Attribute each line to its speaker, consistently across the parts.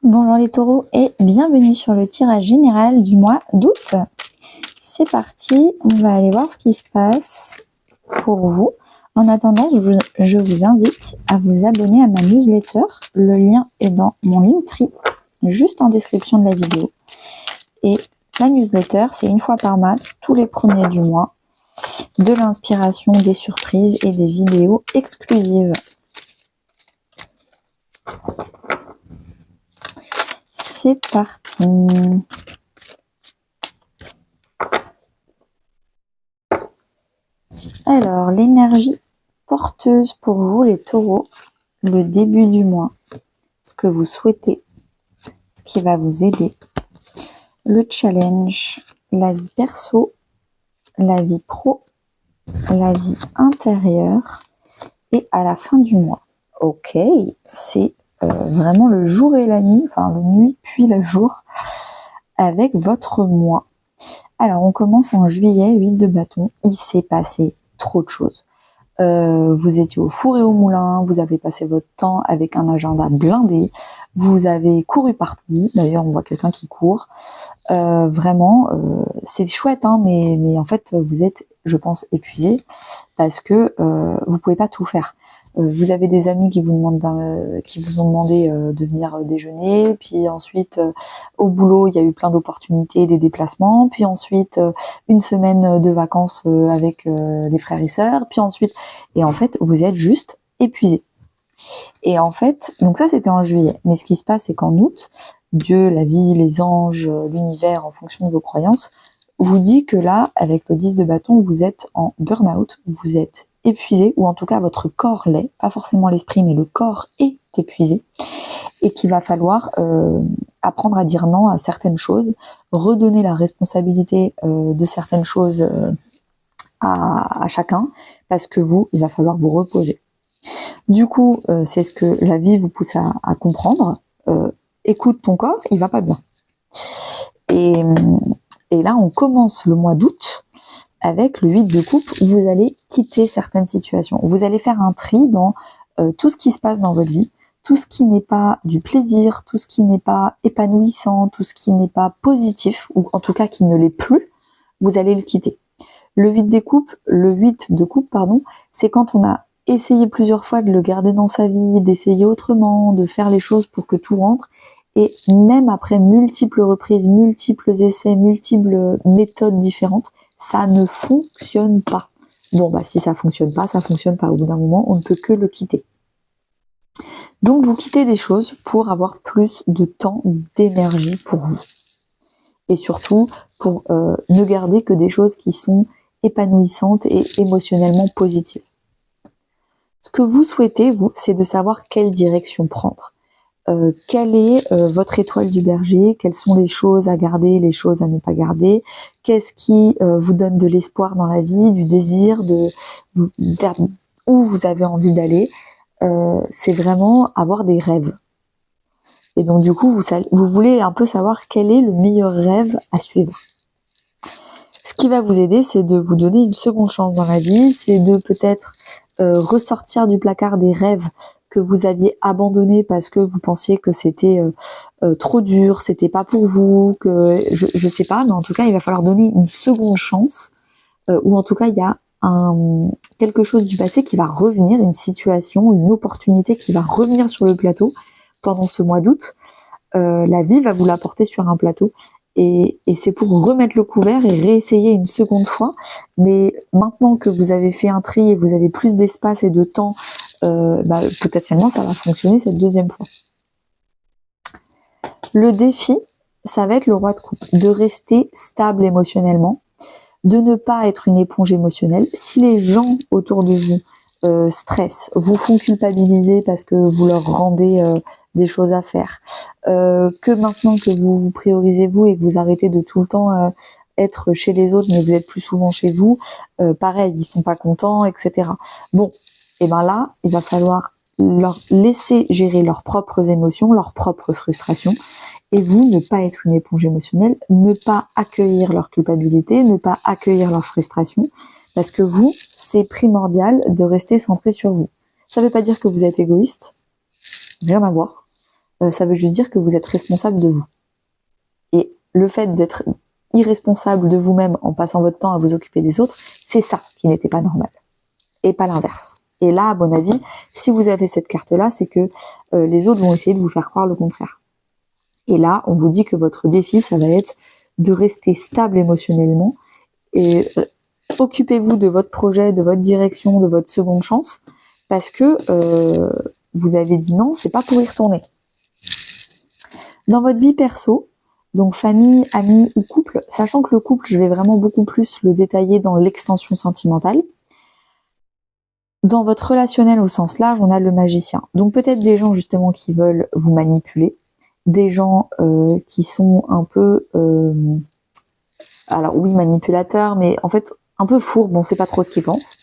Speaker 1: Bonjour les taureaux et bienvenue sur le tirage général du mois d'août. C'est parti, on va aller voir ce qui se passe pour vous. En attendant, je vous invite à vous abonner à ma newsletter. Le lien est dans mon Linktree, juste en description de la vidéo. Et la newsletter, c'est une fois par mois, tous les premiers du mois, de l'inspiration, des surprises et des vidéos exclusives. C'est parti. Alors, l'énergie porteuse pour vous, les taureaux, le début du mois, ce que vous souhaitez, ce qui va vous aider, le challenge, la vie perso, la vie pro, la vie intérieure et à la fin du mois. Ok, c'est vraiment le jour et la nuit, enfin le nuit puis le jour avec votre mois. Alors, on commence en juillet, 8 de bâton, il s'est passé trop de choses. Vous étiez au four et au moulin, vous avez passé votre temps avec un agenda blindé, vous avez couru partout, d'ailleurs on voit quelqu'un qui court, vraiment c'est chouette hein, mais en fait vous êtes, je pense, épuisé parce que vous pouvez pas tout faire. Vous avez des amis qui vous demandent qui vous ont demandé de venir déjeuner, puis ensuite au boulot il y a eu plein d'opportunités, des déplacements, puis ensuite une semaine de vacances avec les frères et sœurs, puis ensuite, et en fait vous êtes juste épuisé. Et en fait, donc ça c'était en juillet, mais ce qui se passe c'est qu'en août, Dieu, la vie, les anges, l'univers en fonction de vos croyances, vous dit que là, avec le 10 de bâton, vous êtes en burn-out, vous êtes épuisé, ou en tout cas votre corps l'est, pas forcément l'esprit, mais le corps est épuisé, et qu'il va falloir apprendre à dire non à certaines choses, redonner la responsabilité de certaines choses à chacun, parce que vous, il va falloir vous reposer. Du coup, c'est ce que la vie vous pousse à comprendre. Écoute ton corps, il va pas bien. Et là, on commence le mois d'août avec le 8 de coupe. Vous allez quitter certaines situations. Vous allez faire un tri dans tout ce qui se passe dans votre vie, tout ce qui n'est pas du plaisir, tout ce qui n'est pas épanouissant, tout ce qui n'est pas positif, ou en tout cas qui ne l'est plus, vous allez le quitter. Le 8 de coupe, c'est quand on a essayé plusieurs fois de le garder dans sa vie, d'essayer autrement, de faire les choses pour que tout rentre. Et même après multiples reprises, multiples essais, multiples méthodes différentes, ça ne fonctionne pas. Bon, bah si ça fonctionne pas, ça fonctionne pas. Au bout d'un moment, on ne peut que le quitter. Donc, vous quittez des choses pour avoir plus de temps, d'énergie pour vous. Et surtout, pour ne garder que des choses qui sont épanouissantes et émotionnellement positives. Ce que vous souhaitez, vous, c'est de savoir quelle direction prendre. Quelle est votre étoile du berger, quelles sont les choses à garder, les choses à ne pas garder, qu'est-ce qui vous donne de l'espoir dans la vie, du désir, vers où vous avez envie d'aller. C'est vraiment avoir des rêves. Et donc du coup, vous voulez un peu savoir quel est le meilleur rêve à suivre. Ce qui va vous aider, c'est de vous donner une seconde chance dans la vie, c'est de peut-être ressortir du placard des rêves que vous aviez abandonnés parce que vous pensiez que c'était trop dur, c'était pas pour vous, que je sais pas, mais en tout cas, il va falloir donner une seconde chance, ou en tout cas, il y a quelque chose du passé qui va revenir, une situation, une opportunité qui va revenir sur le plateau pendant ce mois d'août. La vie va vous l'apporter sur un plateau. Et c'est pour remettre le couvert et réessayer une seconde fois. Mais maintenant que vous avez fait un tri et vous avez plus d'espace et de temps, potentiellement ça va fonctionner cette deuxième fois. Le défi, ça va être le roi de coupe, de rester stable émotionnellement, de ne pas être une éponge émotionnelle. Si les gens autour de vous stressent, vous font culpabiliser parce que vous leur rendez des choses à faire, que maintenant que vous priorisez vous et que vous arrêtez de tout le temps être chez les autres, mais vous êtes plus souvent chez vous, pareil, ils sont pas contents, etc. Bon, et ben là, il va falloir leur laisser gérer leurs propres émotions, leurs propres frustrations, et vous ne pas être une éponge émotionnelle, ne pas accueillir leur culpabilité, ne pas accueillir leur frustration, parce que vous, c'est primordial de rester centré sur vous. Ça ne veut pas dire que vous êtes égoïste, rien à voir. ça veut juste dire que vous êtes responsable de vous. Et le fait d'être irresponsable de vous-même en passant votre temps à vous occuper des autres, c'est ça qui n'était pas normal. Et pas l'inverse. Et là, à mon avis, si vous avez cette carte-là, c'est que les autres vont essayer de vous faire croire le contraire. Et là, on vous dit que votre défi, ça va être de rester stable émotionnellement et occupez-vous de votre projet, de votre direction, de votre seconde chance, parce que vous avez dit non, c'est pas pour y retourner. Dans votre vie perso, donc famille, amis ou couple, sachant que le couple, je vais vraiment beaucoup plus le détailler dans l'extension sentimentale. Dans votre relationnel au sens large, on a le magicien. Donc peut-être des gens justement qui veulent vous manipuler, des gens qui sont un peu, alors oui, manipulateurs, mais en fait un peu fourbes, on sait pas trop ce qu'ils pensent.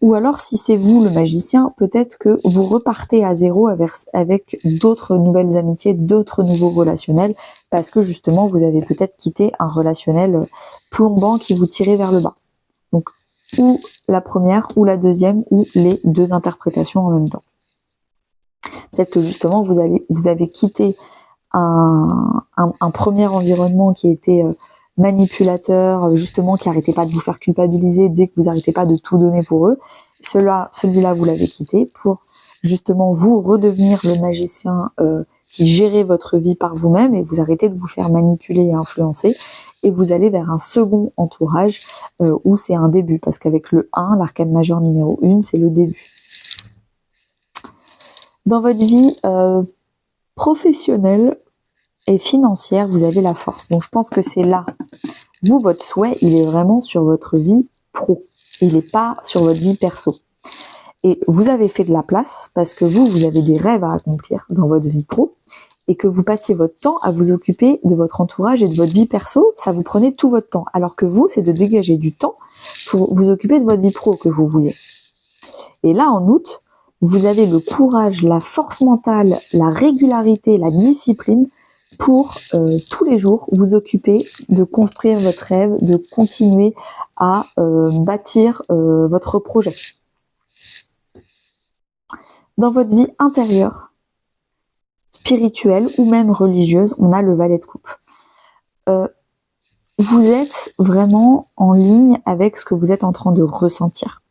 Speaker 1: Ou alors, si c'est vous le magicien, peut-être que vous repartez à zéro avec d'autres nouvelles amitiés, d'autres nouveaux relationnels, parce que justement, vous avez peut-être quitté un relationnel plombant qui vous tirait vers le bas. Donc, ou la première, ou la deuxième, ou les deux interprétations en même temps. Peut-être que justement, vous avez quitté un premier environnement qui était manipulateur, justement, qui arrêtait pas de vous faire culpabiliser dès que vous arrêtez pas de tout donner pour eux. Celui-là, vous l'avez quitté pour justement vous redevenir le magicien qui gérait votre vie par vous-même et vous arrêtez de vous faire manipuler et influencer et vous allez vers un second entourage où c'est un début, parce qu'avec le 1, l'arcane majeur numéro 1, c'est le début. Dans votre vie professionnelle et financière, vous avez la force. Donc je pense que c'est là. Vous, votre souhait, il est vraiment sur votre vie pro. Il n'est pas sur votre vie perso. Et vous avez fait de la place parce que vous avez des rêves à accomplir dans votre vie pro et que vous passiez votre temps à vous occuper de votre entourage et de votre vie perso, ça vous prenait tout votre temps. Alors que vous, c'est de dégager du temps pour vous occuper de votre vie pro que vous voulez. Et là, en août, vous avez le courage, la force mentale, la régularité, la discipline pour tous les jours vous occuper de construire votre rêve, de continuer à bâtir votre projet. Dans votre vie intérieure, spirituelle ou même religieuse, on a le valet de coupe. Vous êtes vraiment en ligne avec ce que vous êtes en train de ressentir.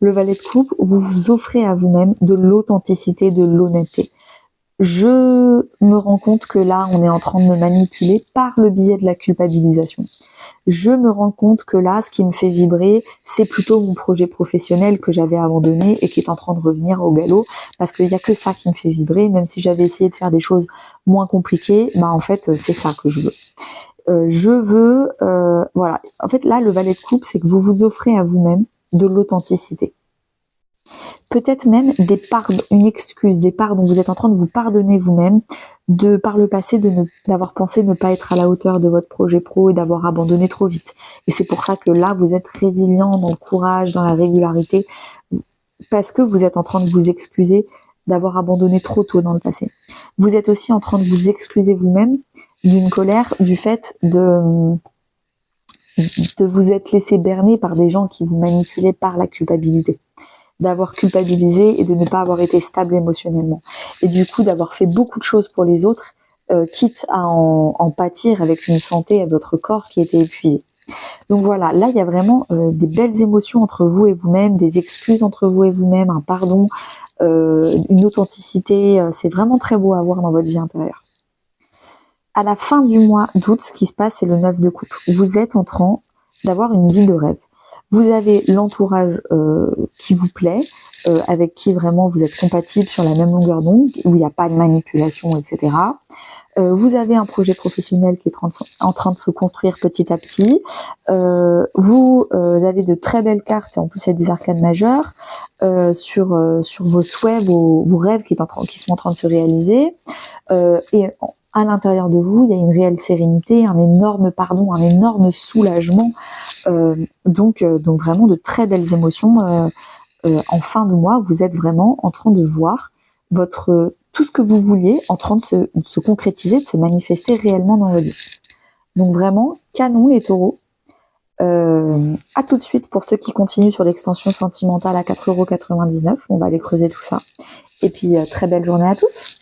Speaker 1: Le valet de coupe, vous vous offrez à vous-même de l'authenticité, de l'honnêteté. Je me rends compte que là, on est en train de me manipuler par le biais de la culpabilisation. Je me rends compte que là, ce qui me fait vibrer, c'est plutôt mon projet professionnel que j'avais abandonné et qui est en train de revenir au galop, parce qu'il n'y a que ça qui me fait vibrer, même si j'avais essayé de faire des choses moins compliquées, bah en fait, c'est ça que je veux. Voilà. En fait, là, le valet de coupe, c'est que vous vous offrez à vous-même de l'authenticité. Peut-être même une excuse, des parts dont vous êtes en train de vous pardonner vous-même, de par le passé d'avoir pensé ne pas être à la hauteur de votre projet pro et d'avoir abandonné trop vite. Et c'est pour ça que là, vous êtes résilient dans le courage, dans la régularité, parce que vous êtes en train de vous excuser d'avoir abandonné trop tôt dans le passé. Vous êtes aussi en train de vous excuser vous-même d'une colère, du fait de vous être laissé berner par des gens qui vous manipulaient par la culpabilité, d'avoir culpabilisé et de ne pas avoir été stable émotionnellement. Et du coup, d'avoir fait beaucoup de choses pour les autres, quitte à en pâtir avec une santé et votre corps qui était épuisé. Donc voilà, là, il y a vraiment des belles émotions entre vous et vous-même, des excuses entre vous et vous-même, un pardon, une authenticité. C'est vraiment très beau à voir dans votre vie intérieure. À la fin du mois d'août, ce qui se passe, c'est le 9 de coupe. Vous êtes en train d'avoir une vie de rêve. Vous avez l'entourage qui vous plaît, avec qui vraiment vous êtes compatible sur la même longueur d'onde, où il n'y a pas de manipulation, etc. Vous avez un projet professionnel qui est en train de se construire petit à petit. Vous avez de très belles cartes, et en plus c'est des arcanes majeures, sur vos souhaits, vos rêves qui sont en train de se réaliser. Et à l'intérieur de vous, il y a une réelle sérénité, un énorme pardon, un énorme soulagement. Donc vraiment de très belles émotions. En fin de mois, vous êtes vraiment en train de voir tout ce que vous vouliez en train de se concrétiser, de se manifester réellement dans votre vie. Donc vraiment, canon les taureaux. À tout de suite pour ceux qui continuent sur l'extension sentimentale à 4,99 €. On va aller creuser tout ça. Et puis, très belle journée à tous.